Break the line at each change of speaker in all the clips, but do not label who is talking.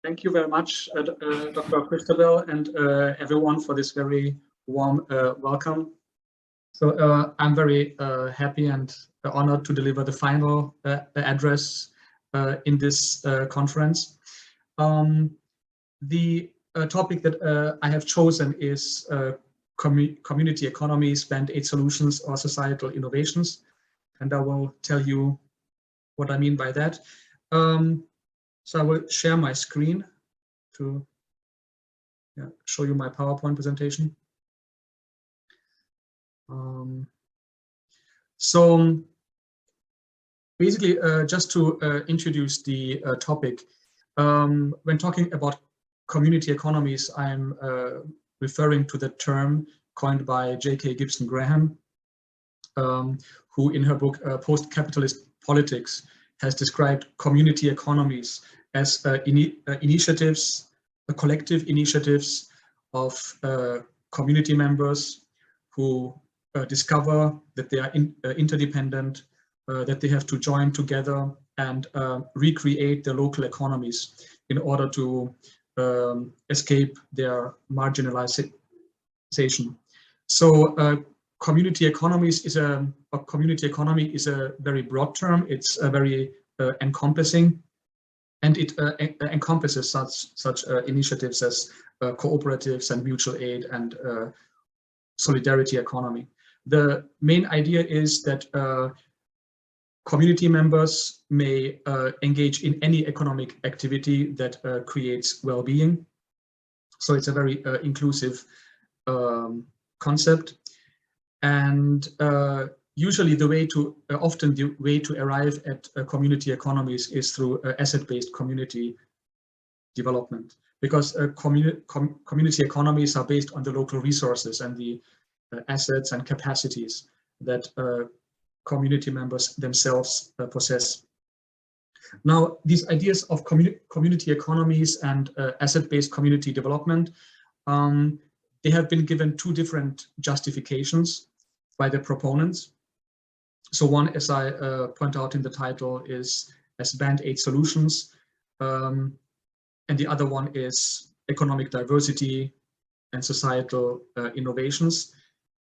Thank you very much, Dr. Christabel, and everyone for this very warm welcome. So I'm very happy and honored to deliver the final address in this conference. The topic that I have chosen is community economies, band-aid solutions, or societal innovations, and I will tell you what I mean by that. So I will share my screen to show you my PowerPoint presentation. So basically, just to introduce the topic, when talking about community economies, I'm referring to the term coined by J.K. Gibson Graham, who in her book Post-Capitalist Politics has described community economies as initiatives, collective initiatives of community members who discover that they are interdependent, that they have to join together and recreate their local economies in order to escape their marginalization. So community economies is a community economy is a very broad term. It's a very encompassing, and it encompasses such initiatives as cooperatives and mutual aid and solidarity economy. The main idea is that community members may engage in any economic activity that creates well-being. So it's a very inclusive concept. And usually often the way to arrive at community economies is through asset-based community development, because community economies are based on the local resources and the assets and capacities that community members themselves possess. Now, these ideas of community economies and asset-based community development, they have been given two different justifications by the proponents. So one, as I point out in the title, is as band-aid solutions, and the other one is economic diversity and societal innovations.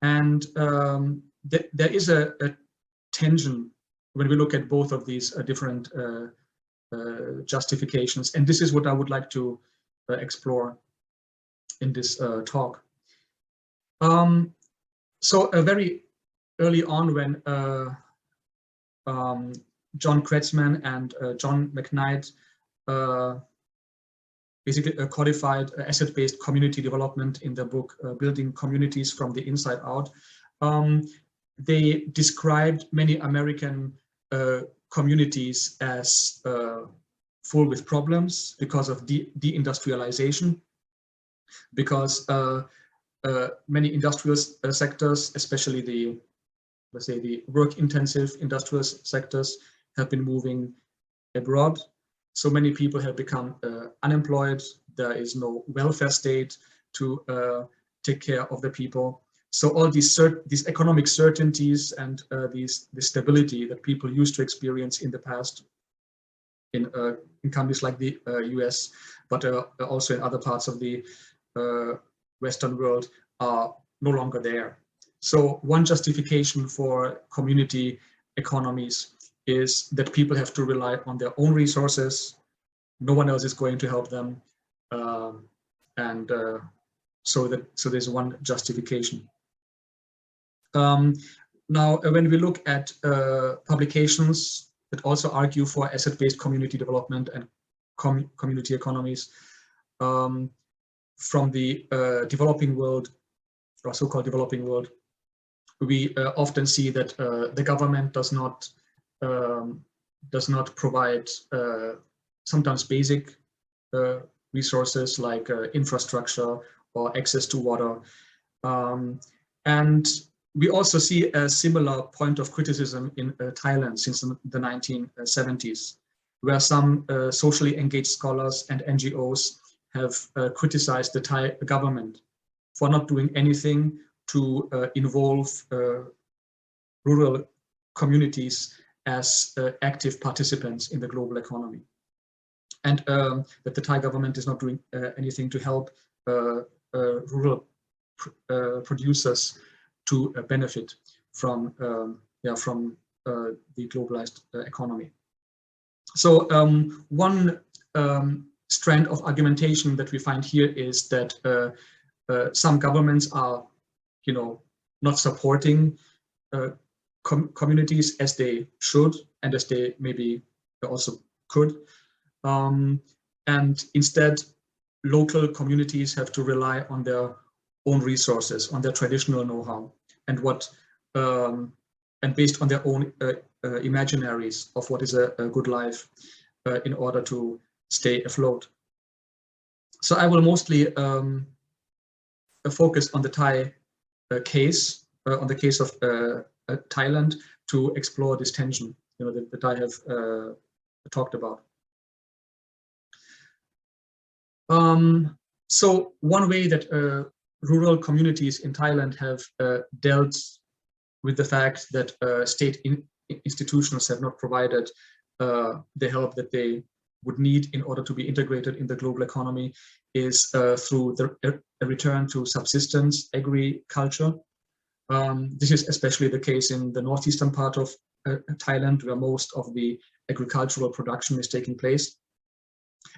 And there is a tension when we look at both of these different justifications, and this is what I would like to explore in this talk. So very early on, when John Kretzmann and John McKnight basically codified asset-based community development in the book Building Communities from the Inside Out, they described many American communities as full with problems because of deindustrialization, because many industrial sectors, especially the, let's say, the work-intensive industrial sectors, have been moving abroad. So many people have become unemployed. There is no welfare state to take care of the people. So all these economic certainties and this stability that people used to experience in the past in countries like the US, but also in other parts of the Western world, are no longer there. So one justification for community economies is that people have to rely on their own resources. No one else is going to help them, so there's one justification. Now, when we look at publications that also argue for asset-based community development and community economies from the developing world, or so-called developing world, we often see that the government does not provide sometimes basic resources like infrastructure or access to water. And we also see a similar point of criticism in Thailand since the 1970s, where some socially engaged scholars and NGOs have criticized the Thai government for not doing anything to involve rural communities as active participants in the global economy. and that the Thai government is not doing anything to help rural producers to benefit from the globalized economy. So one strand of argumentation that we find here is that some governments are, not supporting communities as they should and as they maybe also could, and instead local communities have to rely on their own resources, on their traditional know-how, and and based on their own imaginaries of what is a good life in order to stay afloat. So I will mostly focus on the Thai case, on the case of Thailand, to explore this tension, that I have talked about. So one way that rural communities in Thailand have dealt with the fact that state institutions have not provided the help that they would need in order to be integrated in the global economy is through a return to subsistence agriculture. This is especially the case in the northeastern part of Thailand, where most of the agricultural production is taking place.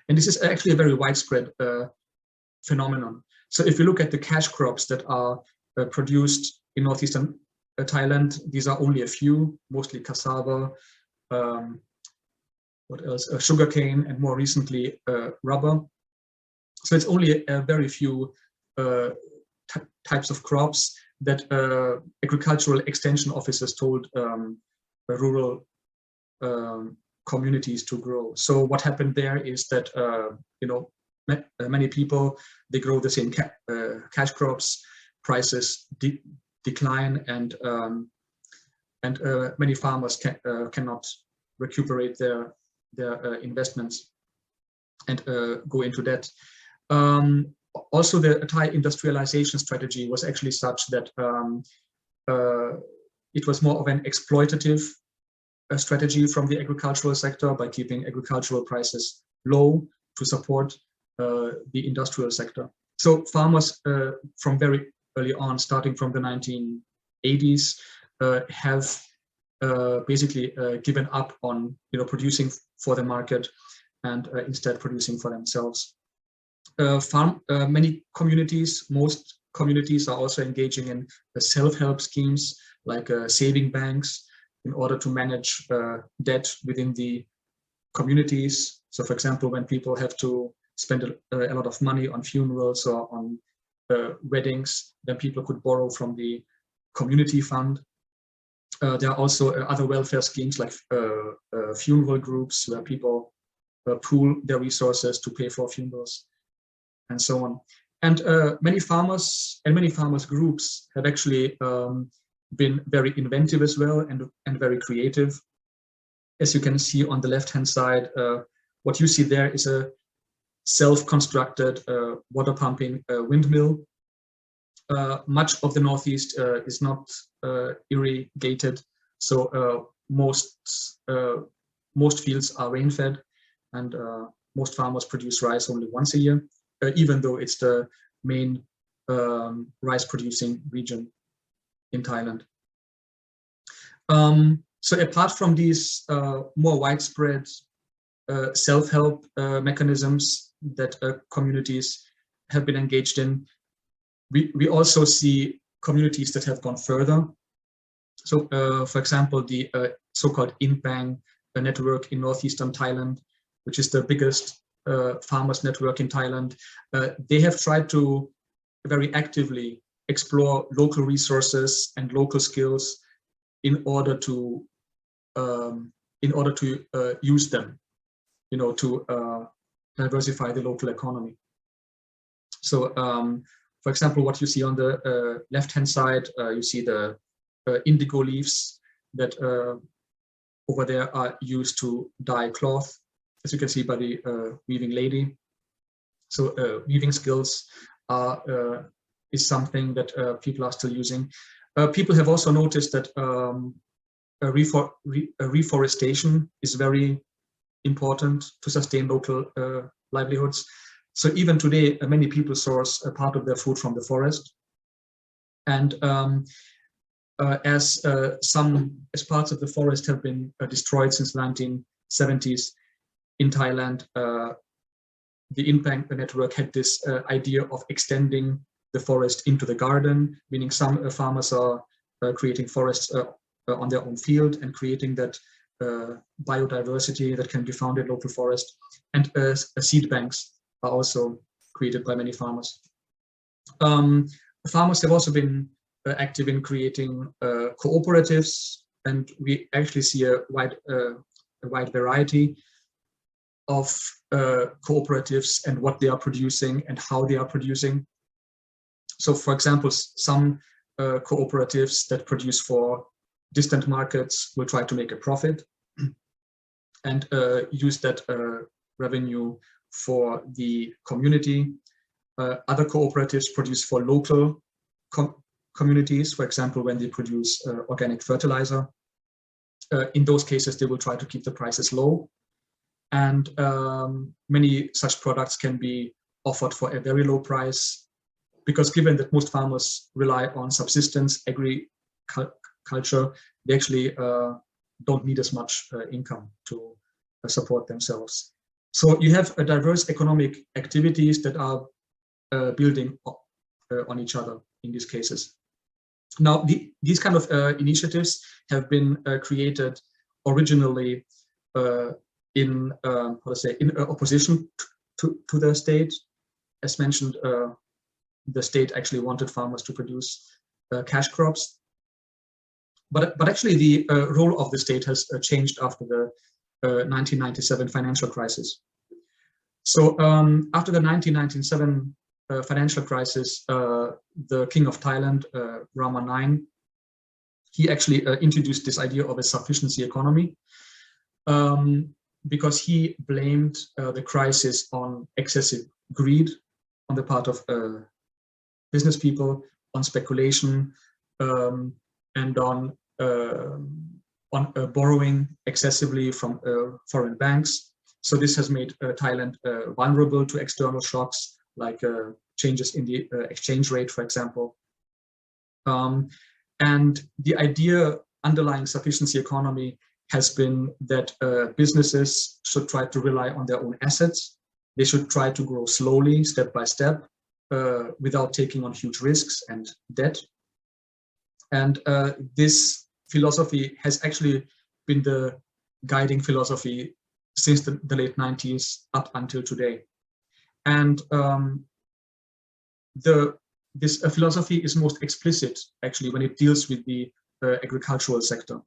And this is actually a very widespread phenomenon. So if you look at the cash crops that are produced in northeastern Thailand, these are only a few, mostly cassava, what else? Sugarcane, and more recently rubber. So it's only a very few types of crops that agricultural extension officers told rural communities to grow. So what happened there is that many people, they grow the same cash crops, prices decline, and many farmers cannot recuperate their investments and go into debt. Also, the Thai industrialization strategy was actually such that it was more of an exploitative strategy from the agricultural sector by keeping agricultural prices low to support the industrial sector. So farmers from very early on, starting from the 1980s, have basically given up on producing for the market and instead producing for themselves. Many communities, most communities, are also engaging in self-help schemes like saving banks in order to manage debt within the communities. So, for example, when people have to spend a lot of money on funerals or on weddings, then people could borrow from the community fund. There are also other welfare schemes like funeral groups where people pool their resources to pay for funerals, and so on. And many farmers and many farmers groups have actually been very inventive as well and very creative. As you can see on the left-hand side, what you see there is a self-constructed water pumping windmill. Much of the Northeast is not irrigated, so most fields are rain-fed, and most farmers produce rice only once a year, even though it's the main rice-producing region in Thailand. So apart from these more widespread self-help mechanisms that communities have been engaged in, we also see communities that have gone further. So, for example, the so-called Inpang network in northeastern Thailand, which is the biggest farmers network in Thailand, they have tried to very actively explore local resources and local skills in order to use them, to diversify the local economy. So, for example, what you see on the left-hand side, you see the indigo leaves that over there are used to dye cloth, as you can see by the weaving lady. So weaving skills is something that people are still using. People have also noticed that reforestation is very important to sustain local livelihoods. So even today, many people source a part of their food from the forest. And as parts of the forest have been destroyed since the 1970s in Thailand, the in-bank network had this idea of extending the forest into the garden, meaning some farmers are creating forests on their own field and creating that biodiversity that can be found in local forest. And seed banks are also created by many farmers. Farmers have also been active in creating cooperatives, and we actually see a wide variety of cooperatives and what they are producing and how they are producing. So, for example, some cooperatives that produce for distant markets will try to make a profit and use that revenue for the community. Other cooperatives produce for local communities, for example, when they produce organic fertilizer. In those cases, they will try to keep the prices low. And many such products can be offered for a very low price, because given that most farmers rely on subsistence agriculture, they actually don't need as much income to support themselves. So you have a diverse economic activities that are building on each other in these cases. Now, these kind of initiatives have been created originally in opposition to the state. As mentioned, the state actually wanted farmers to produce cash crops, but actually the role of the state has changed after the 1997 financial crisis. So after the 1997 financial crisis, the King of Thailand, Rama IX, he actually introduced this idea of a sufficiency economy, because he blamed the crisis on excessive greed on the part of business people, on speculation, and on borrowing excessively from foreign banks. So this has made Thailand vulnerable to external shocks, like changes in the exchange rate, for example. And the idea underlying sufficiency economy has been that businesses should try to rely on their own assets. They should try to grow slowly, step by step, without taking on huge risks and debt. And this philosophy has actually been the guiding philosophy since the late 90s up until today. And this philosophy is most explicit actually when it deals with the agricultural sector.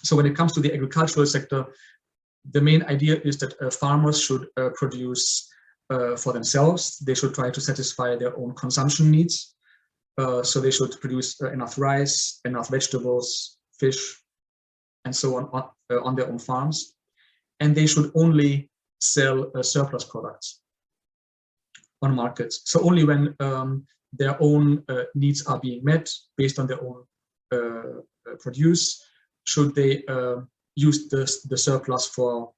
So when it comes to the agricultural sector, the main idea is that farmers should produce for themselves. They should try to satisfy their own consumption needs. So they should produce enough rice, enough vegetables, fish, and so on their own farms. And they should only sell surplus products on markets. So only when their own needs are being met based on their own produce should they use the surplus for,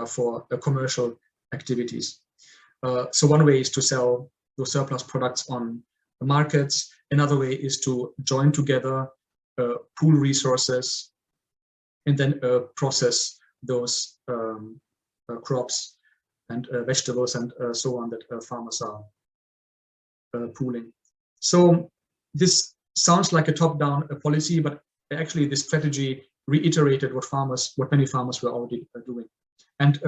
for commercial activities. So one way is to sell those surplus products on the markets. Another way is to join together, pool resources, and then process those crops and vegetables and so on that farmers are pooling. So this sounds like a top-down policy, but actually this strategy reiterated what many farmers were already doing. And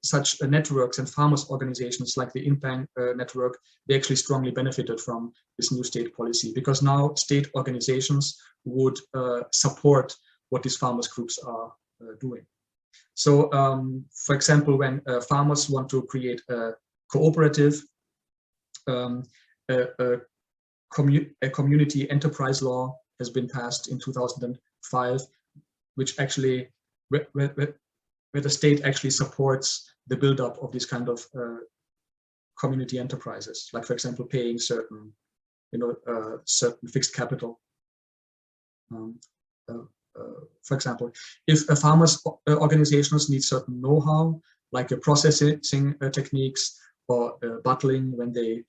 such networks and farmers organizations like the INPANG network, they actually strongly benefited from this new state policy, because now state organizations would support what these farmers groups are doing. So, for example, when farmers want to create a cooperative, a community enterprise law has been passed in 2005, which actually, where the state actually supports the buildup of these kind of community enterprises, like, for example, paying certain, certain fixed capital for example, if a farmers organizations need certain know-how, like processing techniques or bottling when they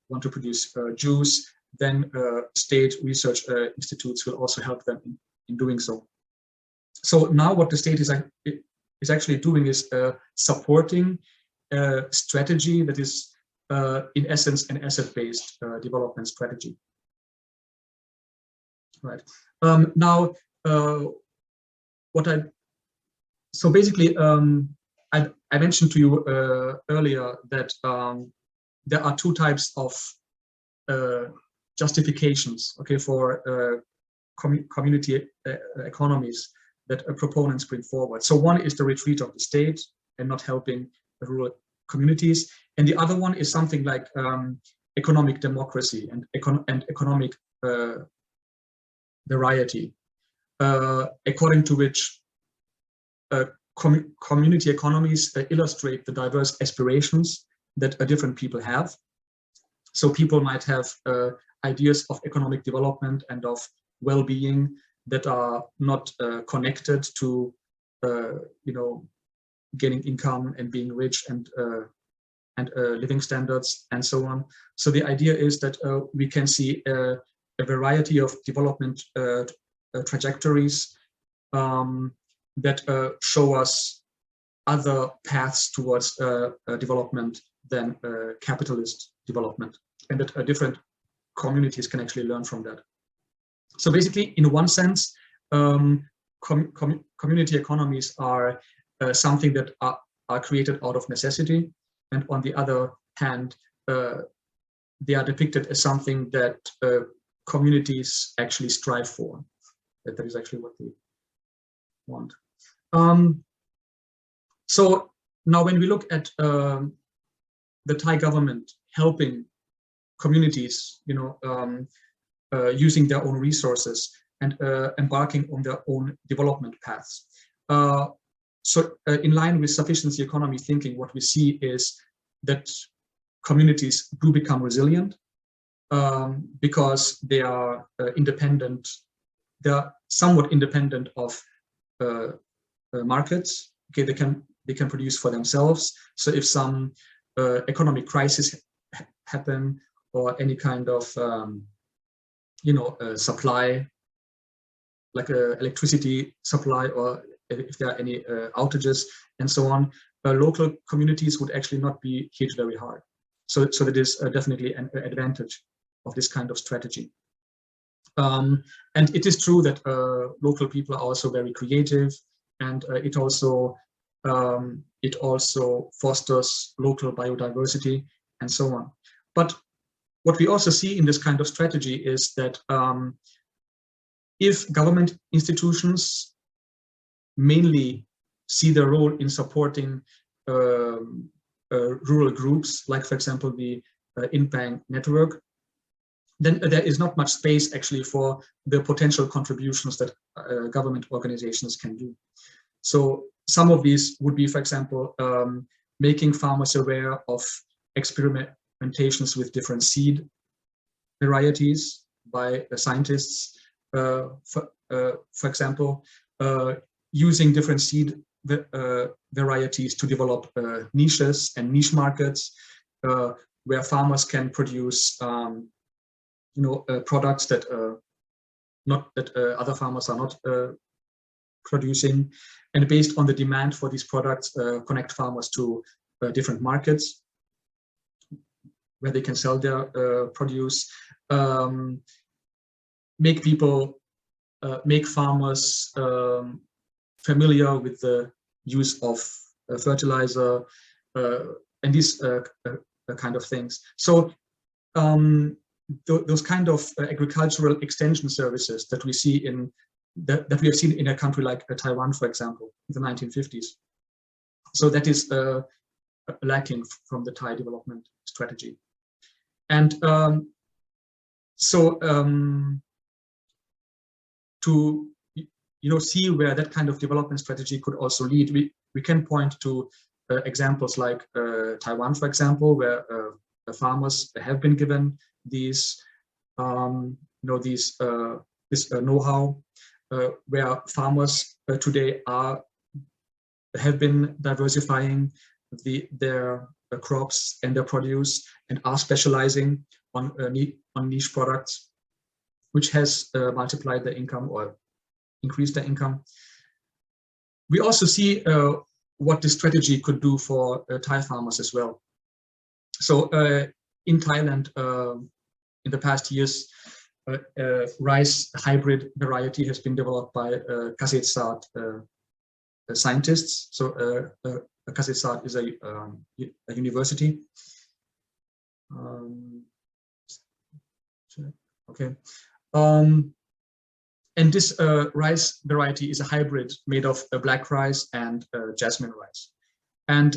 want to produce juice, then state research institutes will also help them in doing so. So now what the state is actually doing is supporting a strategy that is in essence an asset-based development strategy. Right. Now, so basically, I mentioned to you earlier that there are two types of justifications, okay, for community economies that proponents bring forward. So one is the retreat of the state and not helping the rural communities, and the other one is something like economic democracy and economic variety, according to which community economies illustrate the diverse aspirations that different people have. So people might have ideas of economic development and of well-being that are not connected to, you know, gaining income and being rich and living standards and so on. So the idea is that we can see a variety of development trajectories that show us other paths towards development than capitalist development, and that different communities can actually learn from that. So basically, in one sense, community economies are something that are created out of necessity, and on the other hand, they are depicted as something that communities actually strive for. That is actually what they want. So now when we look at the Thai government helping communities, you know, using their own resources and embarking on their own development paths. So in line with sufficiency economy thinking, what we see is that communities do become resilient because they are independent. They are somewhat independent of markets. Okay, they can produce for themselves. So if some economic crisis happen or any kind of you know, supply, like electricity supply, or if there are any outages and so on, local communities would actually not be hit very hard. So that is definitely an advantage of this kind of strategy. And it is true that local people are also very creative, and it also fosters local biodiversity and so on. But what we also see in this kind of strategy is that if government institutions mainly see their role in supporting rural groups, like for example the in-bank network, then there is not much space actually for the potential contributions that government organizations can do. So some of these would be, for example, making farmers aware of experimentations with different seed varieties by scientists, for example, using different seed varieties to develop niches and niche markets where farmers can produce you know, products that other farmers are not producing, and based on the demand for these products, connect farmers to different markets where they can sell their produce, make farmers familiar with the use of fertilizer and these kind of things. So those kind of agricultural extension services that we see in that we have seen in a country like Taiwan, for example, in the 1950s. So that is lacking from the Thai development strategy. And to see where that kind of development strategy could also lead, we can point to examples like Taiwan, for example, where the farmers have been given these this know-how, where farmers today have been diversifying their crops and their produce and are specializing on niche products, which has multiplied their income or increased their income. We also see what this strategy could do for Thai farmers as well. So in Thailand, in the past years, rice hybrid variety has been developed by Thammasat scientists. So Thammasat is a university. Okay. And this rice variety is a hybrid made of black rice and jasmine rice. And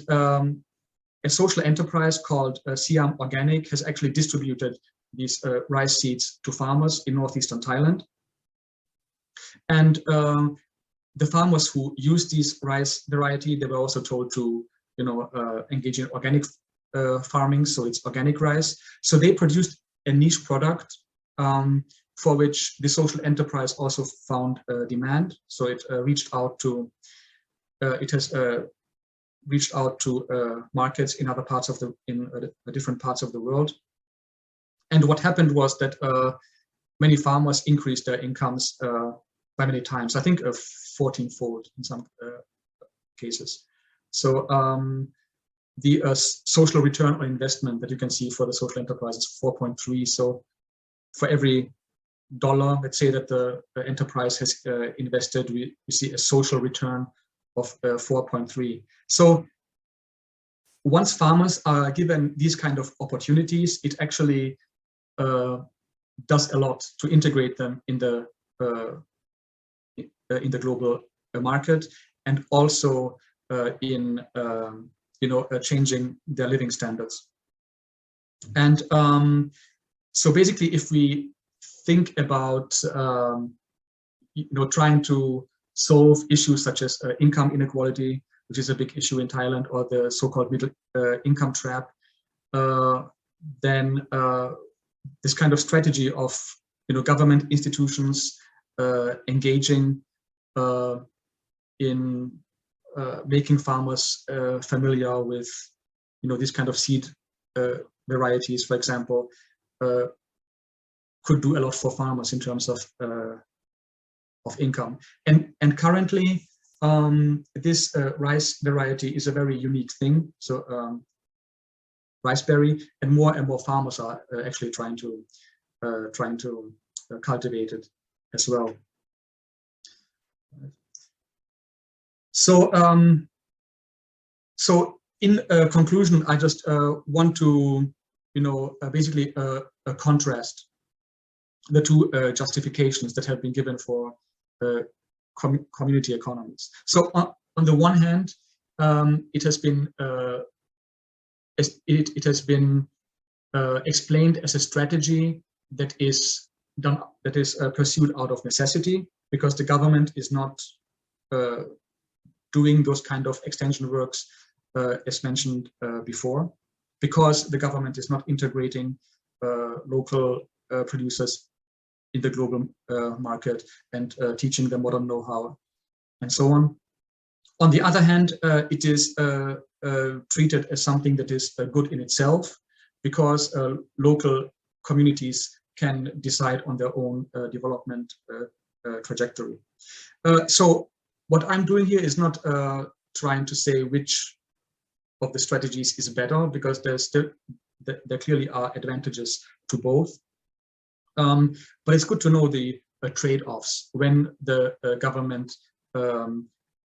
a social enterprise called Siam Organic has actually distributed these rice seeds to farmers in northeastern Thailand. And the farmers who use these rice variety, they were also told to, engage in organic farming, so it's organic rice. So they produced a niche product for which the social enterprise also found demand. So it reached out to, reached out to markets in other parts of different parts of the world. And what happened was that many farmers increased their incomes by many times. I think 14-fold in some cases. So the social return on investment that you can see for the social enterprise is 4.3. So for every dollar, let's say, that the enterprise has invested, we see a social return of 4.3. So once farmers are given these kind of opportunities, it actually does a lot to integrate them in the global market, and also in changing their living standards. And so basically, if we think about trying to solve issues such as income inequality, which is a big issue in Thailand, or the so-called middle income trap, then this kind of strategy of government institutions engaging in making farmers familiar with these kind of seed varieties, for example, could do a lot for farmers in terms of income. And currently, this rice variety is a very unique thing. So riceberry, and more farmers are actually trying to cultivate it as well. So so in conclusion, I just want to basically contrast the two justifications that have been given for community economies. So on the one hand, it has been explained as a strategy that is pursued out of necessity, because the government is not doing those kind of extension works as mentioned before, because the government is not integrating local producers in the global market and teaching them modern know-how and so on. On the other hand, it is treated as something that is good in itself, because local communities can decide on their own development trajectory. So what I'm doing here is not trying to say which of the strategies is better, because there clearly are advantages to both. But it's good to know the trade-offs when the government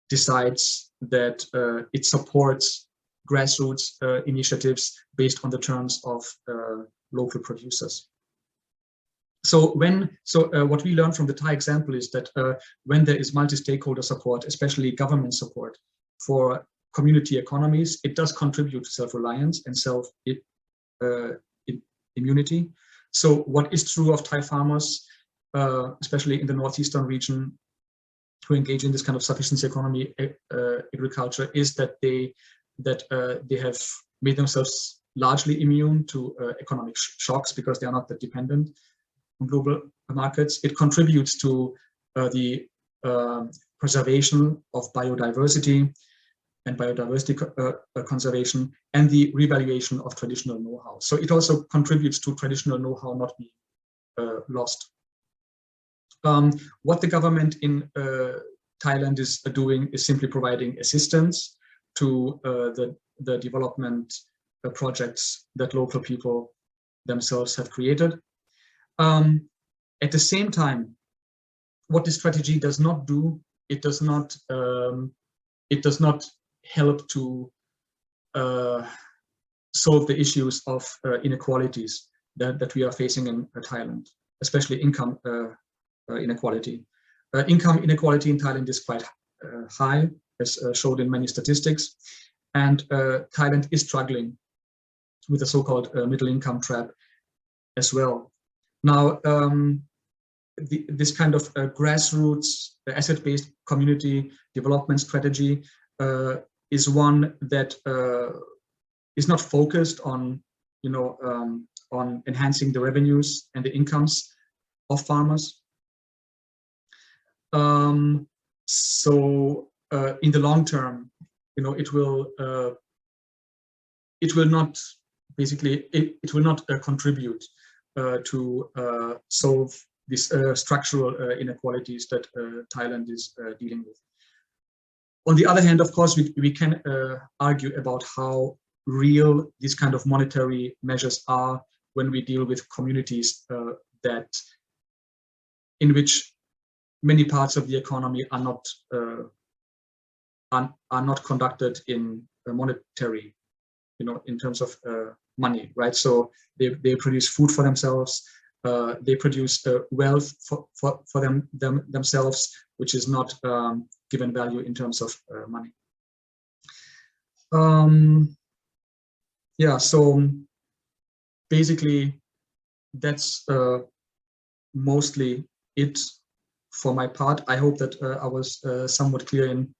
decides that it supports grassroots initiatives based on the terms of local producers. So what we learned from the Thai example is that when there is multi-stakeholder support, especially government support for community economies, it does contribute to self-reliance and self-immunity. So what is true of Thai farmers, especially in the northeastern region, who engage in this kind of sufficiency economy agriculture, is that they have made themselves largely immune to economic shocks, because they are not that dependent on global markets. It contributes to the preservation of biodiversity and biodiversity conservation, and the revaluation of traditional know-how. So it also contributes to traditional know-how not being lost. What the government in Thailand is doing is simply providing assistance to the development projects that local people themselves have created. At the same time, what the strategy does not do, it does not help to solve the issues of inequalities that we are facing in Thailand, especially income inequality. Income inequality in Thailand is quite high, as showed in many statistics, and Thailand is struggling with the so-called middle income trap as well. Now, this kind of grassroots asset-based community development strategy is one that is not focused on, on enhancing the revenues and the incomes of farmers. So in the long term, it will not basically it will not contribute to solve these structural inequalities that Thailand is dealing with. On the other hand, of course, we can argue about how real these kind of monetary measures are when we deal with communities in which many parts of the economy are not conducted in monetary, in terms of money, right? So they produce food for themselves, they produce wealth for themselves, which is not given value in terms of money. Yeah, so basically that's mostly it for my part. I hope that I was somewhat clear in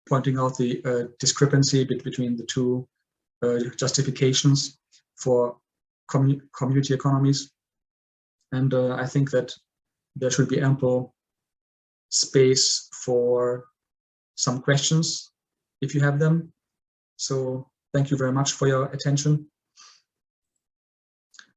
pointing out the discrepancy between the two justifications for community economies. And I think that there should be ample space for some questions if you have them. So thank you very much for your attention.